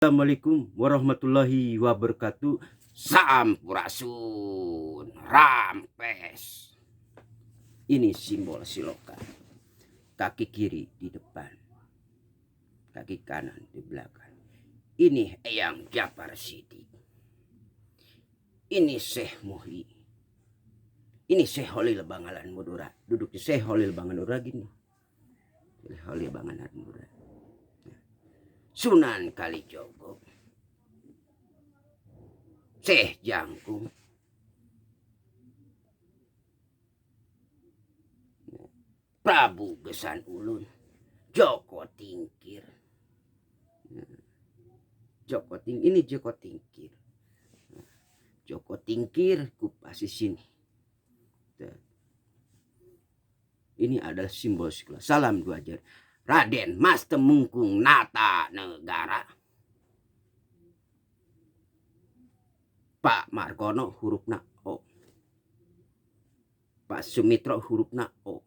Assalamualaikum warahmatullahi wabarakatuh. Sampurasun, rampes. Ini simbol siloka. Kaki kiri di depan, kaki kanan di belakang. Ini Eyang Jafar Siddiq. Ini Syekh Muhi. Ini Syekh Holil Bangalan Madura. Duduk di Syekh Holil Bangalan Madura gini. Syekh Holil Bangalan Madura. Sunan Kalijogo, Syekh Jangkung, Prabu Gesan Ulun, Joko Tingkir. Ini Joko Tingkir. Joko Tingkir kupas di sini. Ini adalah simbol sekolah. Salam dua jari. Raden Mas Temengkung Nata Negara. Pak Margono hurufna O. Pak Sumitro hurufna O.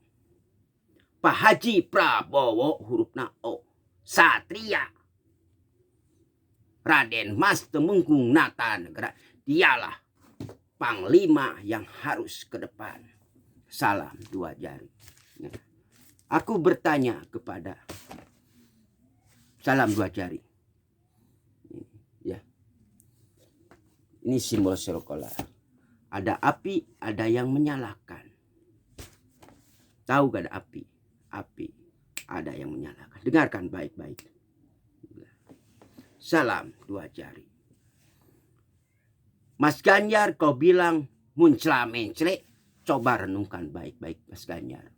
Pak Haji Prabowo hurufna O. Satria. Raden Mas Temengkung Nata Negara. Dialah panglima yang harus ke depan. Salam dua jari. Aku bertanya kepada salam dua jari. Ya. Ini simbol sekolah. Ada api, ada yang menyalakan. Tahu gak ada api? Api, ada yang menyalakan. Dengarkan baik-baik. Salam dua jari. Mas Ganjar, kau bilang muncla mencre. Coba renungkan baik-baik Mas Ganjar.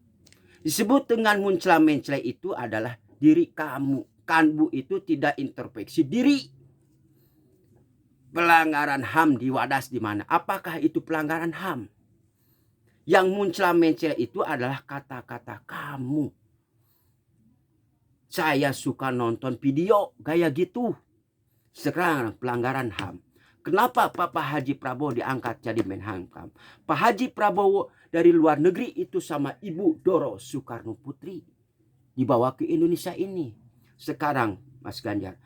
Disebut dengan muncla mencla itu adalah diri kamu. Kanbu itu tidak introspeksi diri. Pelanggaran HAM di Wadas di mana? Apakah itu pelanggaran HAM? Yang muncla mencla itu adalah kata-kata kamu. Saya suka nonton video gaya gitu. Sekarang pelanggaran HAM. Kenapa Pak Haji Prabowo diangkat jadi Menhankam? Pak Haji Prabowo dari luar negeri itu sama Ibu Doro Soekarno Putri dibawa ke Indonesia ini. Sekarang Mas Ganjar,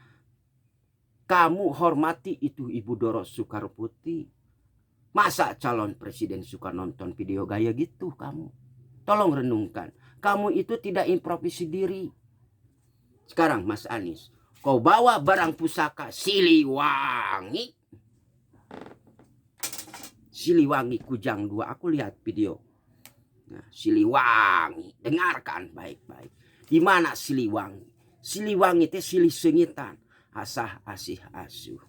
kamu hormati itu Ibu Doro Soekarno Putri. Masa calon presiden suka nonton video gaya gitu kamu? Tolong renungkan. Kamu itu tidak improvisasi diri. Sekarang Mas Anies, kau bawa barang pusaka Siliwangi. Siliwangi Kujang 2, aku lihat video. Nah, Siliwangi, dengarkan baik-baik. Di mana Siliwangi? Siliwangi itu silih sengitan, asah asih asuh.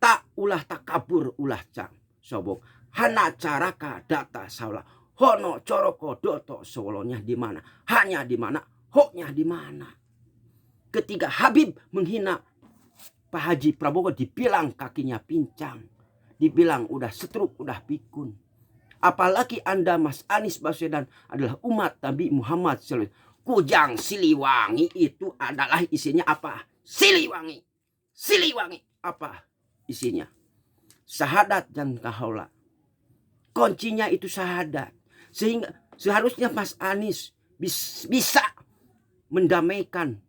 Tak ulah tak kabur ulah cang sobok. Hana caraka data saula. Hono coroko doto solonya di mana? Hanya di mana? Hoknya di mana? Ketika Habib menghina Pak Haji Prabowo dibilang kakinya pincang. Dibilang udah setruk, udah pikun. Apalagi Anda Mas Anies Baswedan adalah umat Nabi Muhammad SAW. Kujang Siliwangi itu adalah isinya apa? Siliwangi. Siliwangi apa isinya? Syahadat dan kahola. Kuncinya itu syahadat. Sehingga seharusnya Mas Anies bisa mendamaikan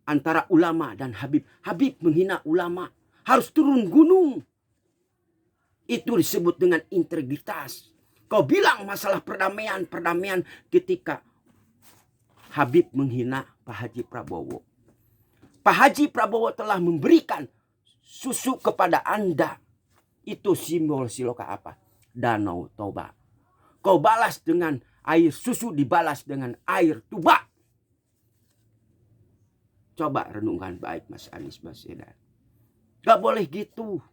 antara ulama dan Habib. Habib menghina ulama. Harus turun gunung. Itu disebut dengan integritas. Kau bilang masalah perdamaian ketika Habib menghina Pak Haji Prabowo. Pak Haji Prabowo telah memberikan susu kepada Anda. Itu simbol siloka apa? Danau Toba. Kau balas dengan air susu, dibalas dengan air tuba. Coba renungkan baik Mas Anies Baswedan. Gak boleh gitu.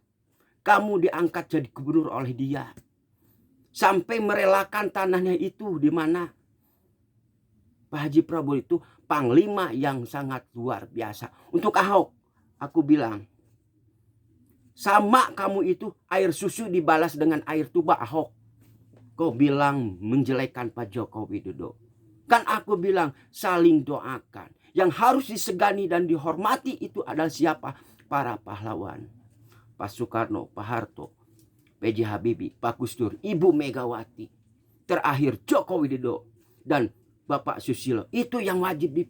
Kamu diangkat jadi gubernur oleh dia. Sampai merelakan tanahnya itu di mana? Pak Haji Prabowo itu panglima yang sangat luar biasa. Untuk Ahok, aku bilang, sama kamu itu air susu dibalas dengan air tuba Ahok. Kau bilang menjelekan Pak Joko Widodo. Kan aku bilang saling doakan. Yang harus disegani dan dihormati itu adalah siapa? Para pahlawan. Pak Soekarno, Pak Harto, PJ Habibie, Pak Gus Dur, Ibu Megawati, terakhir Joko Widodo, dan Bapak Susilo. Itu yang wajib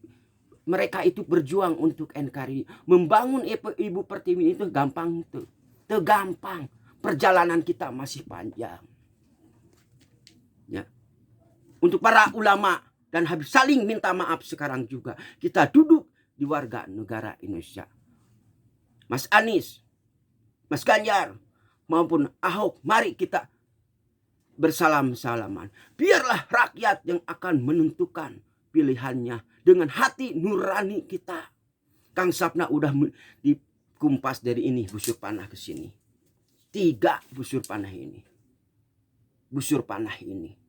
mereka itu berjuang untuk NKRI. Membangun Ibu Pertiwi itu gampang tuh. Itu gampang. Perjalanan kita masih panjang. Ya. Untuk para ulama dan habis saling minta maaf sekarang juga. Kita duduk di warga negara Indonesia. Mas Anies, Mas Ganjar, maupun Ahok, mari kita bersalam-salaman. Biarlah rakyat yang akan menentukan pilihannya dengan hati nurani kita. Kang Sapna udah dikumpas dari ini busur panah ke sini. 3 busur panah ini. Busur panah ini.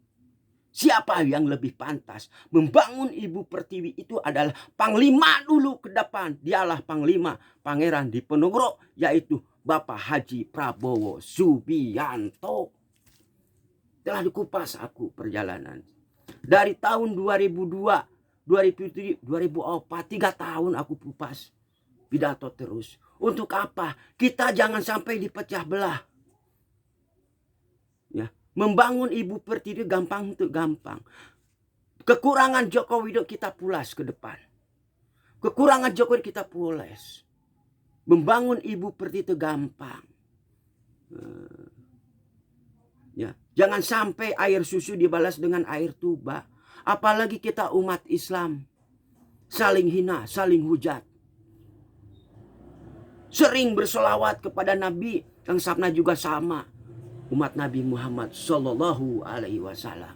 Siapa yang lebih pantas membangun Ibu Pertiwi itu adalah Panglima dulu ke depan. Dialah Panglima Pangeran Diponegoro, yaitu Bapak Haji Prabowo Subianto. Telah dikupas aku perjalanan. Dari tahun 2002, 2003, 2004, 3 tahun aku kupas. Pidato terus. Untuk apa? Kita jangan sampai dipecah belah. Ya. Membangun Ibu Pertiwi gampang untuk gampang. Kekurangan Joko Widodo kita pulas ke depan. Kekurangan Jokowi kita pulas. Membangun Ibu Pertiwi itu gampang. Ya, jangan sampai air susu dibalas dengan air tuba. Apalagi kita umat Islam. Saling hina, saling hujat. Sering bersolawat kepada Nabi. Kang Sapna juga sama. Umat Nabi Muhammad Sallallahu Alaihi Wasallam.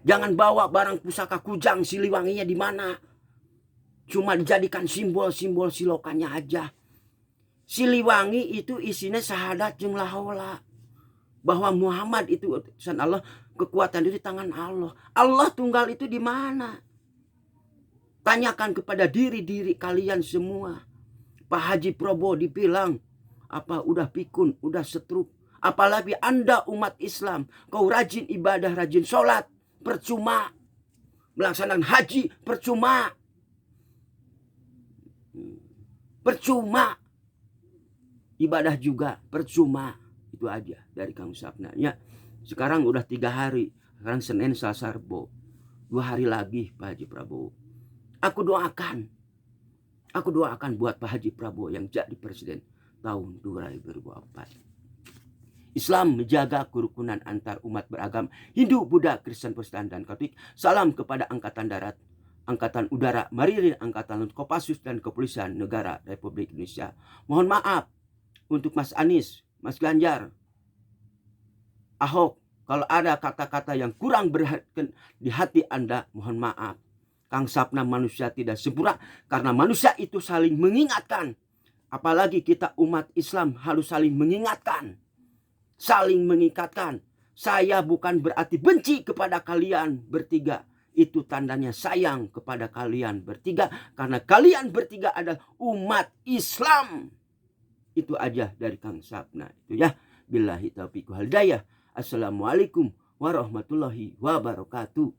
Jangan bawa barang pusaka Kujang Siliwanginya di mana. Cuma dijadikan simbol-simbol silokannya aja. Siliwangi itu isinya syahadat jeung lahola. Bahwa Muhammad itu utusan Allah, kekuatan itu di tangan Allah. Allah tunggal itu di mana? Tanyakan kepada diri-diri kalian semua. Pak Haji Prabowo dibilang apa udah pikun, udah setruk. Apalagi Anda umat Islam, kau rajin ibadah, rajin sholat, percuma. Melaksanakan haji, percuma. Percuma. Ibadah juga, percuma. Itu aja dari Kang Sapna. Ya, sekarang udah 3 hari. Sekarang Senin, Selasa, Rabu. 2 hari lagi Pak Haji Prabowo. Aku doakan buat Pak Haji Prabowo yang jadi presiden tahun 2024. Islam menjaga kerukunan antar umat beragam Hindu, Buddha, Kristen, Protestan, dan Katolik. Salam kepada Angkatan Darat, Angkatan Udara, Marinir, Angkatan Laut, Kopassus, dan Kepolisian Negara Republik Indonesia. Mohon maaf untuk Mas Anies, Mas Ganjar, Ahok. Kalau ada kata-kata yang kurang berkenan di hati Anda, mohon maaf. Kang Sapna manusia tidak sempurna karena manusia itu saling mengingatkan. Apalagi kita umat Islam harus saling mengingatkan. Saling mengikatkan. Saya bukan berarti benci kepada kalian bertiga. Itu tandanya sayang kepada kalian bertiga. Karena kalian bertiga adalah umat Islam. Itu aja dari Kang Sapna. Itu ya. Billahi taufiq wal hidayah. Assalamualaikum warahmatullahi wabarakatuh.